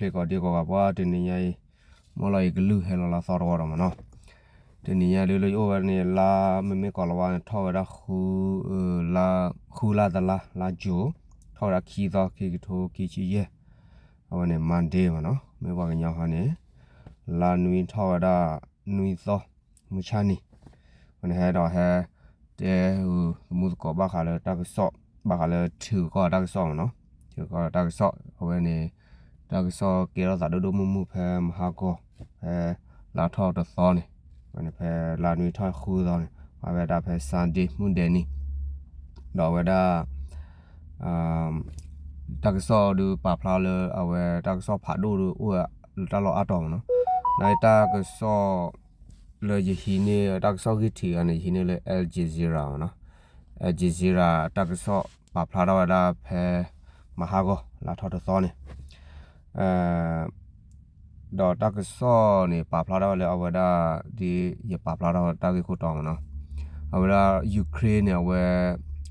play ก็ดีกว่าว่าทีนี้ยัยมอลายกลือให้เราลาสอรก็มันเนาะทีนี้ยัยเลยโอ้วันนี้ลาไม่ก่อนละวันท่อละคูลาตะลาจูท่อละคีต่อคีโทคีชีเยวันนี้มันเดมันเนาะไม่ว่ากันยังฮันนี่ลานุยท่อละนุยต่อมุชานี่วันนี้ให้เราให้เจ้มุดก็บ้าขาเลยตักสอบบ้าขาเลยถือก็ตักสอบเนาะถือก็ตักสอบวันนี้ตักสอบเกี่ยวกับดูมุแพมหาก็แพลาทอตัวซ้อนนี่วันนี้แพลานุยทอคู่ซ้อนนี่มาเวลาแพซันดี้มุนเดนี่ดอกเวลาตักสอบดูป่าพลาเลยเอาไว้ตักสอบผ่าดูอ้วตลอดอาตองเนาะในตักสอบเลยยี่หินเนี่ยตักสอบกี่ทีอันนี้หินเลยเอลจีซีราเนาะเอลจีซีราตักสอบป่าพลาเราเวลาแพมาหาก็ลาทอตัวซ้อนนี่ดอกตักซ้อนี่ป่าพลาดาวเลยเอาไว้ได้ดีอย่าป่าพลาดาวตักอีกคนตองเนาะเอาไว้ได้ยูเครนเนี่ยเอาไว้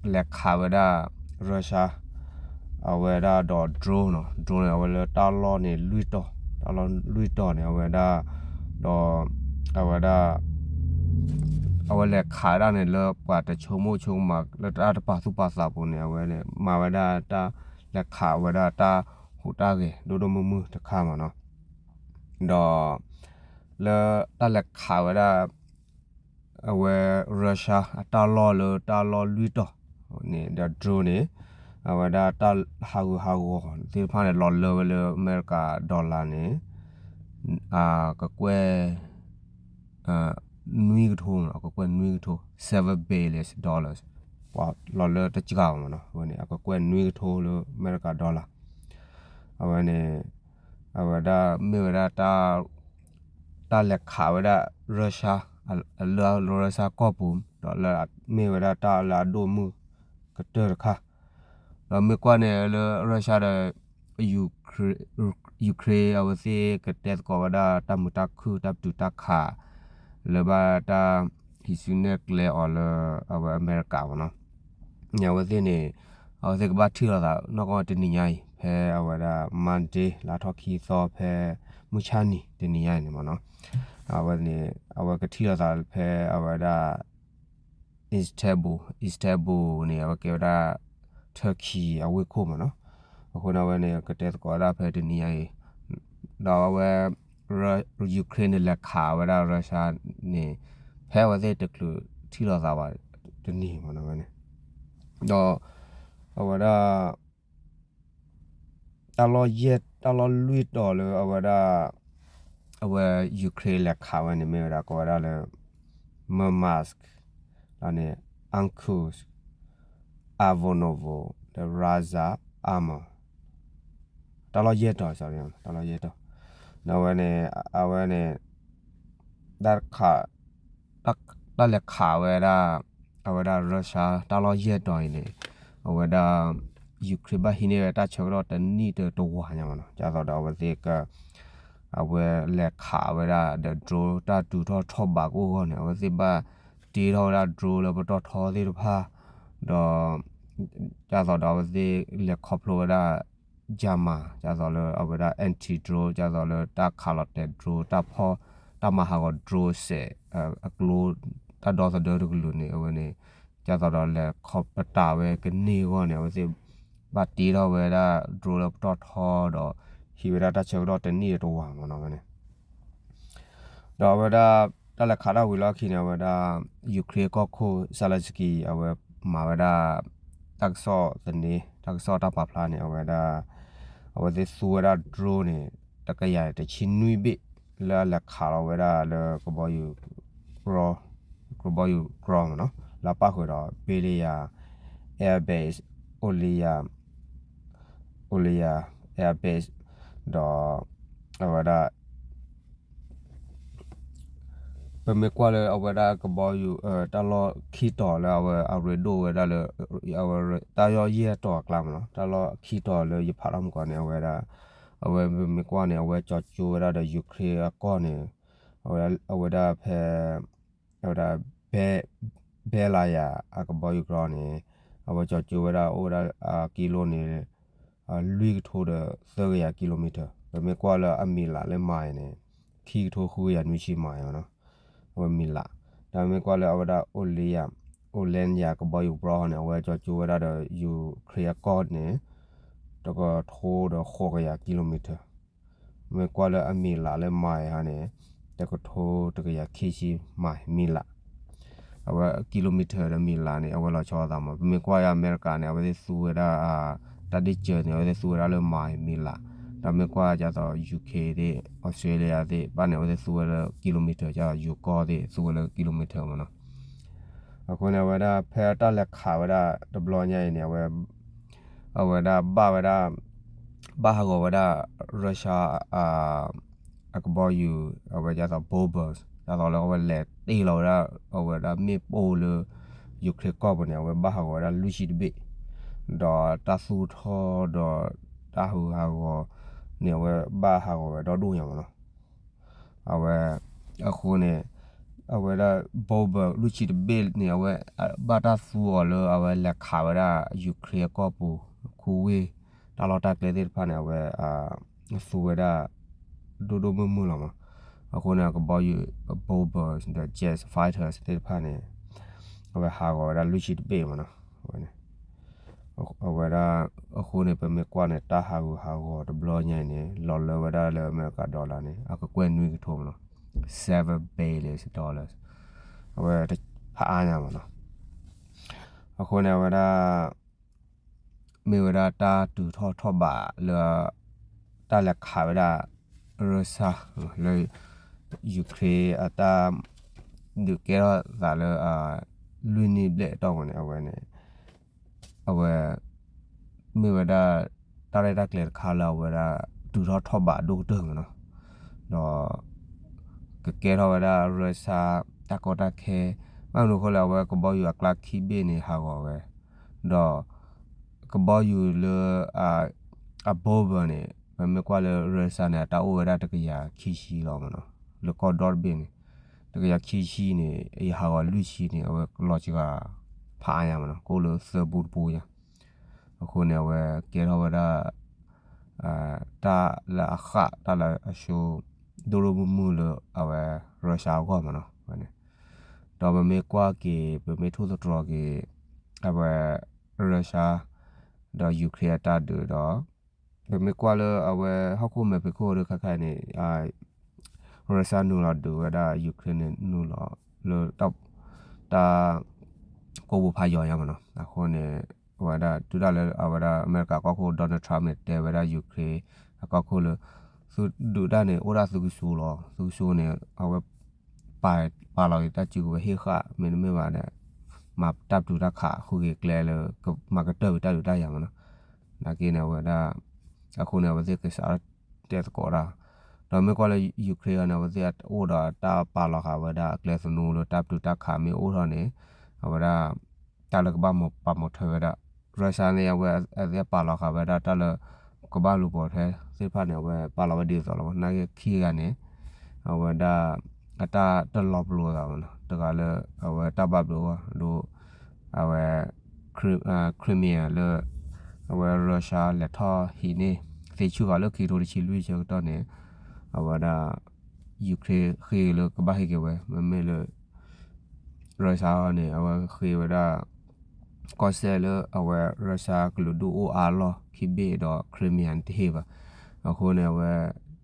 แหลกขาไว้ได้รัสเซียเอาไว้ได้ดอกโดรนเนาะโดรนเอาไว้เลยตาล้อเนี่ยลุยต่อเนี่ยเอาไว้ได้ดอกเอาไว้ได้เอาไว้แหลกขาได้เนี่ยเลยกว่าแต่ชั่วโมงมาแล้วตาป่าสุภาษาปุ่นเนี่ยเอาไว้เนี่ยมาไว้ได้ตาแหลกขาไว้ได้ตาหูตาเกะดูมือจะข้ามเนาะดอแล้วตาเล็กขาวได้เอาไว้รัสเซียตาล้อลุยต่อนี่เดี๋ยวโดรนนี่เอาไว้ได้ตาฮากูที่ผ่านล้อเลยอเมริกาดอลลาร์นี่ก็กว่านุยกทงก็กว่านุยกทง7 billion dollars ว่าล้อเลยตะจิกาวมันเนาะวันนี้ก็กว่านุยกทงเลยอเมริกาดอลลาร์เอาไว้เนี่ยเอาไว้ได้ไม่ไว้ได้ตาเล็กขาวไว้ได้รัสเซียรัสเซียก็ปุ่มตอนแล้วไม่ไว้ได้ตาละดูมือกระเตอร์ค่ะแล้วไม่กว่าเนี่ยเลยรัสเซียได้ยูเครนเอาไว้สิกระเตอร์ก็ไว้ได้ตามุตาคือตาตุตาขาแล้วว่าตาฮิซุเนกเลยเอาเลยเอาไว้อเมริกาเนาะเนี่ยว่าสิเนี่ยเอาสิกบ้าเชื่อละนอกจากที่นี่ไงแพ้เอาไว้ได้มันเจลาทอคีซอแพ้มุชานี่ที่นี่ไงเนี่ยมันเนาะเอาไว้เนี่ยเอาไว้ก็ที่เราแพ้เอาไว้ได้อิสตันบูลเนี่ยเอาไว้เกี่ยวได้เทอร์กีเอาไว้คู่มันเนาะคนเอาไว้เนี่ยก็เตะก็ได้แพ้ที่นี่ไงเราเอาไว้ยูเครนเนี่ยแหละขาไว้ได้รัสเซียเนี่ยแพ้ไว้ได้ตะกลุที่เราว่าที่นี่มันเอาไว้เนี่ยเราเอาไว้ได้ตลอดลุยต่อเลยเอาไว้ได้เอาไว้ยูเครนแหละข่าวเนี่ยไม่ได้ก็ได้เลยมาสก์แล้วเนี่ยอังคูสอาวโนโวเดราซาอามาตลอดเยอะต่อสอรี่ตลอดเยอะต่อแล้ววันนี้เอาไว้เนี่ยได้ข่าวได้แหละข่าวไว้ได้เอาไว้ได้รัสเซียตลอดเยอะต่อเนี่ยเอาไว้ได้ยูเครนบ้านที่เนี่ยถ้าเชื่อเราแต่นี่ตัวอย่างมันจะต่อเอาไว้ที่ก็เอาไว้แหลกขาไว้ได้เดี๋ยวโดรถ้าดูท่อชอบบากกูก่อนเนี่ยเอาไว้ที่บ้านตีท่อได้โดรแล้วพอท่อที่ผ้าเดี๋ยวจะต่อเอาไว้ที่แหลกครอบครัวได้จามาจะต่อเลยเอาไว้ได้แอนตี้โดรจะต่อเลยถ้าขาลอดแต่โดรถ้าพอถ้ามาหาก็โดรเสกลูถ้าดอสเดอร์กลูเนี่ยเอาไว้เนี่ยจะต่อแหลกขอบตาไว้กันนี่ก่อนเนี่ยเอาไว้ที่บัดตีเราไว้ได้โดรแล้วท่อดอฮิวราตาเชลดอแต่นี่ตัวมันเนาะเนี่ยดอกเวลาตะละขาดาวิลาคิเนี่ยเวลายูเครนก็โคซาลาสกีเอาไว้มาเวลาตักซอตันนี้ตักซอตาปาพลาเนี่ยเอาไว้ที่สัวดาโดรเนี่ยตะกะยาแต่ชินนุยบิแล้วละขาเราเวลาแล้วก็บอกอยู่กรองเนาะแล้วป้าคุยดอเบเลียแอร์เบสโอเลียแอร์เบสดอเอาไว้ได้เป็นไม่กว่าเลยเอาไว้ได้ก็บอกอยู่ตลอดขี้ต่อแล้วเอาเรโดไว้ได้เลยเอาตายอเยี่ยต่อกลางเนาะตลอดขี้ต่อเลยยิบพารำก่อนเนี่ยเอาไว้ได้เอาไว้ไม่กว่าเนี่ยเอาไว้จอดจูไว้ได้ยูเครนก้อนเนี่ยเอาไว้ได้แพ้เอาได้เบลายาก็บอกอยู่กรอนเนี่ยเอาไว้จอดจูไว้ได้โอ้ได้กิโลเนี่ยลุยทั่วเด30 กิโลเมตร me kwa la amila le mai ne ki tho khu ya nu chi mai no we mila da me kwa la awada olia olen ya ko boy bro ne we cho chu da you clear code ne to ko tho do kho ya kilometer me kwa la amila le mai ha ne te ko tho to ya ki chi mai mila awa kilometer da mila ne awa la cho da ma me kwa ya america ne awa su da ta di che ne awa su da le mai mila da me kwa ja to UK တွေ Australia တွေဘာနေဝဲဆိုရကီလိုမီတာကြာယူကောတွေဆိုရကီလိုမီတာမနော်အခုနေဝဲတာဖဲတာလက်ခါဝဲတာဒဘလညိုင်နေဝဲအဝဲတာဘာဝဲတာဘာဟာဝဲတာရုရှားအကဘောယူအဝဲကြာတော့ဘောဘတ်ဒါတော့လည်းဝဲလက်တီလောတာအဝဲတာမေပိုလယူခရကောဘနေဝဲဘာဟာဝဲတာလူရှိတပိတော့တဆူထောတော့တာဟူဟာကိုနေဝဲဘာဟာကိုတော့ဒူရမနော်အဝဲအခုနေအဝဲဒါဘောဘလူချီတဘေးနေဝဲဘာတာဆူလောအဝဲလက်ခါဝဲဒါယူကရိကောပူခုဝေးတာလော်တာကလေးဖာနေဝဲဆူဝဲဒါဒိုဒိုမမူလာမအခုနေကဘောယူဘောဘတဲ့ jet fighters တဲ့ဖာနေအဝဲဟာကိုဒါလူချီတဘေးမနော်ဝဲနေအဝဲဒါအခုနေပမေကွာနေတာဟာကိုဟာကိုဒဘလညိုင်နေလော်လဝဲဒါလေအမေရိကဒေါ်လာနေအခုကွဲနွေးကထုံးမနော်$7 billion အဝဲဖအားညာမနော်အခုနေဝဲဒါမေဝဲဒါတာတူထောဘာလောတာလက်ခါဝဲဒါရုရှားလေယူကရိန်းအတာဒုကေရာဒါလေလူနီဘလက်တော့နေအဝဲနေအဝဲမေဝဒါတာရတာကလေခါလာဝဒါဒူတော့ထဘဒူတုံနော်တော့ကဲတော့ဝဒါရဆာတကောတခဲမလို့ခေါ်လာဝဲကဘောယူကလခီဘေနေဟာကောဝဲတော့ကဘောယူလအဘောဘနေမကွာလရဆာနေတာဝဒါတကရခီရှိတော့မနော်လကောဒေါ်ဘင်းတကရခီရှိနေအဟာကောလူရှိနေဝဲလော်ချီကဖားရမနော်ကိုလိုစဘူပူရအခုနေဝဲကဲတော့ဝဒါတာလာခတာလာအရှူဒိုလိုမူလအဝဲရုရှားကောမနော်ဝဲနေတော့မေကွာကေမေထိုးတော်ကေအဝဲရုရှားတော့ယူကရိန်းတာဒူတော့မေကွာလအဝဲဟခုမေပကိုရခခိုင်နေရုရှားနူလာဒူဝဒါယူကရိန်းနူလာလောတော့တာကိုဘူဖာယောရမနော်အခုနေဝဒါတူဒါလေအဝဒါအမေရိကကောခုဒေါ်နယ်ထရမ့်နဲ့တဲဝဒါယူကရိန်းကောခုလသူဒူဒါနေအိုရာသူဆူလောသူဆူနေအဝပါလာတချူဟေခမင်းမေပါနဲ့မတပ်တူတခါခုကေကလဲလမကတဲတာတူတရမနော်နာကေနေဝဒါအခုနေဝဇေကစားတဲ့ကောရာတော့မေကောလေယူကရိန်းနဲ့ဝဇေအိုဒါတာပါလာခဝဒါကလဲစနူလတပ်တူတခါမေအိုရာနေဝဒါတာလကဘာမပမထဝဒါရုရှားနေဝဲအဲ့ပါလာခဝဒါတာလကဘာလူပေါ်ထဲစေဖာနေဝဲပါလာဝဒီဆိုလောနာခီကနေဝဒါအတာတလောပလိုတာမနော်တကလည်းဝဲတပတ်လို့တို့ဝဲခရီမီယာလေဝဲရုရှားလက်ထော်ဟီနေဖေချူကလည်းခီတိုချီလူချေတော့နေဝဒါယူကရိန်းခီလကဘာဟီကဝဲမမဲလေရုရှားနေဝဲခီဝဒါကောဆဲလအဝဲရုရှားကလူဒူအိုအာလောခိဘေတော့ခရီမီယန်တေးပါအခုနေဝဲ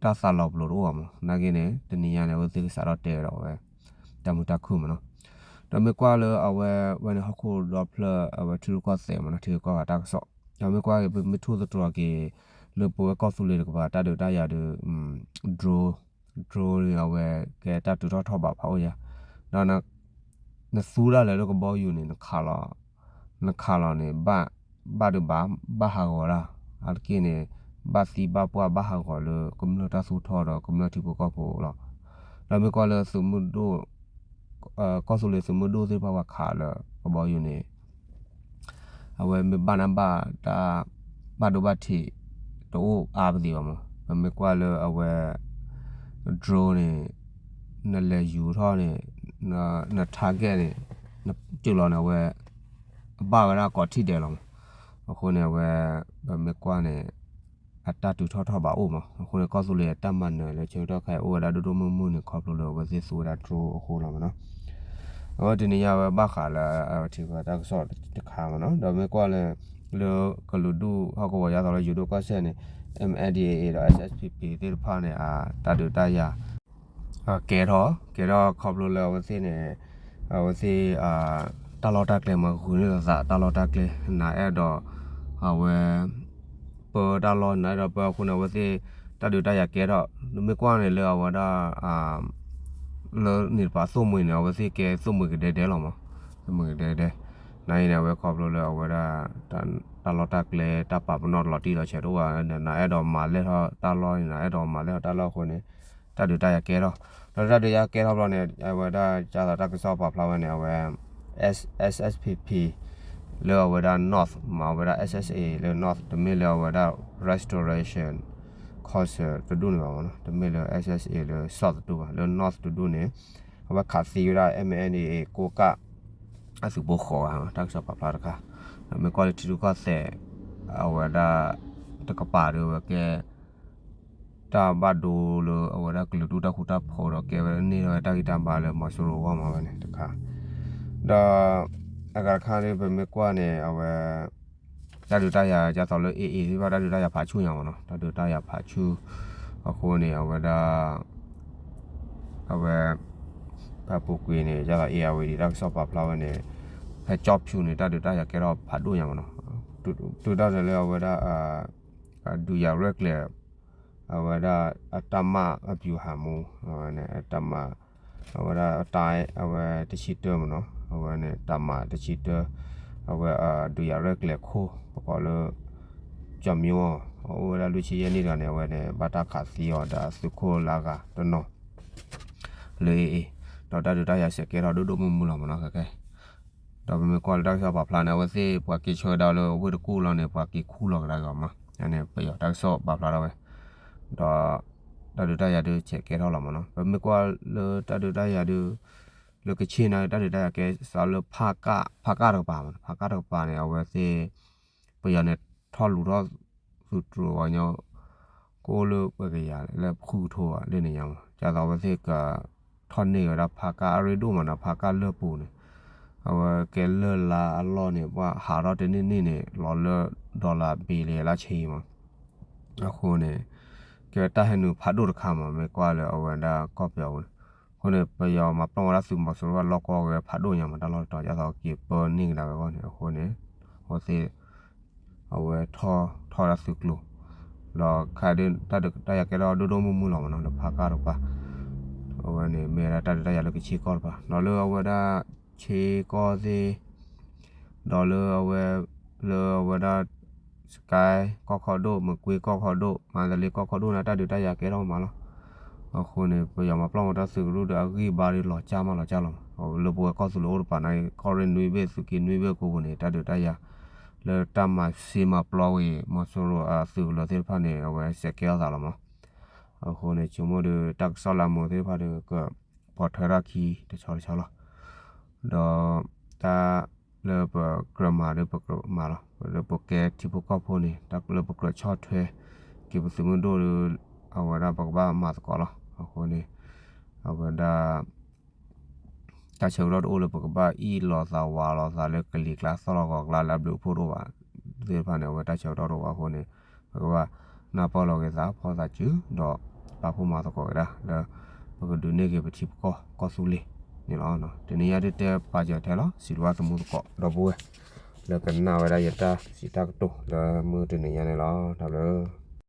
တာဆာလောပလိုတော့မနာကင်းနေတနီယာနေဝဲသိစားတော့တဲတော့ဝဲတမူတခုမနော်ဒါမေကွာလအဝဲဝဲဟခုဒေါပလာအဝဲထူကောဆဲမနော်ထူကောတာဆော့ဒါမေကွာမထူတော့ကေလေပိုကောဆူလေကပါတာဒတာရဒဒရိုရဝဲကဲတာတူတော့ထောက်ပါဖောက်ရတော့နဆူလာလေတော့ကဘောယူနေခါလာနေဘာဒဘာဟာဂောရာအကင်းနေဘာစီဘာပွားဘာဟာဂောလကွန်မြူတာဆူထော်တော့ကွန်မြူတီပိုကောပိုလောဒါမေကောလစမှုဒိုကောဆူလေစမှုဒိုစေပါဝခါလာကဘောယူနေအဝဲမေဘာနဘာတာဘာဒိုဘာတီတော့အားပဒီပါမမေကွာလအဝဲ drone နဲ့လေယူထော်နေန target နေတူလောနေဝဲဘာဝရကောထိတယ်လောအခုနေဝဲမေကွာနေ အတတူထောထောပါအိုမခုနကောစုလေတမန်လေချေတော့ခိုင်အိုဒါဒဒမမှုနေခေါပလို့ဝစီဆိုတာထရိုအခုလာမနော်ဟောဒီနေရာဘခါလာဒီကတက်ဆော့တခါမနော်ဒါမဲ့ကွာလေလောကလူဒူဟောကောရတော့ယူဒိုကဆက်နေ MNDAA တော့ SSPP တေဖာနေတတူတရကဲတော့ခေါပလို့လေဝစီနေဝစီတလော်တက်လေမခုနေစားတလော်တက်လေနာအဲ့တော့ဝဲပေါ်တလော်နာတော့ပေါ်ခုနဝစီတတူတရကဲတော့လူမကွာနေလေဝဒါလောနေပါစုံမွေနေဝစီကဲစုံမွေကတဲ့လောမစုံမွေတဲ့နိုင်နေဝဲခေါပလို့လေဝဒါတလော်တက်လေတပပနော့လော်တီတော့ချေတော့နာအဲ့တော့မာလေတော့တလော်နာအဲ့တော့မာလေတလော်ခုနေတတူတရကဲတော့တတူရကဲတော့เนี่ยဝဒါကြာတာတက်ဆော့ပါဖလာဝဲနေဝဲSSPP လောဝဒါ North မှာဝဒါ SSA လော North တမီလောဝဒါ Restoration Concert တူနေပါမနော်တမီလော SSA လော South တူပါလော North တူနေဝခါစီရာ MNDA ကိုကအစုဘခေါ်ဟာတက်ဆော့ပါဖလာတခါမ quality တူကဆက်ဝဒါတကပါရောကဲတာဘတ်ဒိုလောဝဒါကလူတူတခုတာဖော်တော့ကဲနေတော့တာဂီတာပါလဲမဆိုးလို့ဝါမှာပဲねတခါဒါအကခါလေးပဲမကွာနေအဝဲတာတူတရကြတော့လို့အေးဒီပါတာတူတရဖာချူရအောင်နော်တာတူတရဖာချူအခုနေအဝဲဒါအဝဲပပူကွေးနေကြတာအေးအဝဲဒီတော့ဆော့ပါဖလာဝဲနေဖဲကြော့ဖြူနေတာတူတရကဲတော့ဖတ်လို့ရအောင်နော်တူတော့လည်းအဝဲဒါဒူရရက်လေအဝဲဒါအတမအပြူဟာမူနဲ့အတမအဝဲဒါအတိုင်းအဝဲတချီတဲမနော်အဝဲနဲ့တမတချီတဲအဝဲဒူရရက်လေခိုးပကောလကြမျိုးအဝဲဒါလူချီရနေတာနဲ့ဝဲနဲ့ဘာတာခါစီယောဒါစုခိုလာကတနော်လေတော့တတူတရဆက်ကြတော့ဒုမမူလာမနော်ခဲတော့မကွာတော့ဆော့ပါဖလာနေဝစီပွားကီချောဒါလောဝဒကူလောနေပွားကီခူလောကလာကမှာအဲ့ပယောတော့ဆော့ပါဖလာတော့ပဲတော့တတူတရဒုချက်ကြတော့လာမနော်မကွာလတတူတရဒုလကချင်းနာတတူတရကဲဆောလဖာကတော့ပါမဖာကတော့ပါနေဝစီပယောနေထော်လူတော့သူတို့ဝညောကိုလိုပဲကြရလဲခူထိုးอ่ะလေနေရမှာကြာတော့ဝစီကထော်နေရဖာကအရီဒိုမနာဖာကလပူနေအဝကဲလလာအလောနေပွားဟာတော့တနေ့နေလော်လဒေါ်လာဘီလီလာချီမှာအခုနေကဲတဟနုဖတ်တို့ခါမှာမဲကွာလေအဝဒါကော့ပြောင်းခုနေပယောမှာပလောလာစုမဆိုတော့လော်ကောပဲဖတ်တို့ညမှာတလော်တော့ရတော့ကပေါ်နေလာပဲကောနေအခုနေဟောစီအဝထော်ရစုကလိုလော်ခါတဲ့တရကဲတော့ဒိုမူလောမနော်ဖာကတော့ပါအဝနေမေရတရလကချီကောပါနော်လောအဝဒါချေကောစီဒေါ်လာဝဲလောဝဒါစကိုင်းကောခေါဒိုမကွေကောခေါဒိုမန္တလေးကောခေါဒိုနာတတူတရကဲတော့မှာလားအခုနေပယမပလောင်တာစုလူဒါဂီဘာရီလောချာမလားချာလောဟိုလောဘောကောစုလောပါနိုင်ကောရင်နွေဘေစုကီနွေဘေကိုကိုနေတတူတရလေတမစီမပလောဝေမဆိုလိုအစုလောသေးဖာနေဝဲစက်ကဲလာလားမအခုနေချုံမဒတက်ဆလာမိုသေးဖာကပေါ်ထရာခီတချောလားတော့တာလေပဂရမာလေပဂရမာလေပကဲတီပကောဖိုနေတက်လေပကရချော့ထွဲကိပစမဒိုအဝဒါပကဘာမတ်ကောလားအခုနေအဝဒါတချောရဒိုလေပကဘာအီလောသာဝါလောသာလေကလီကလာဆောလောကလာလဘလူဖိုရိုဝါဒီဖာနေဝတချောရတော့ဝါခုနေပကဘာနာပေါ်လောကေသာဖောသာကျူတော့ပါဖို့မတ်ကောဒါပကဒုနေကေပတိပကောဆူလီနေလောနော်ဒီနေရာတဲ့ပါကြတယ်လားစီလွားသမှုကောတော့ဘူးလေကနာဝရယတာစီတာကတော့လာမှုတနေရနေလားဒါလည်း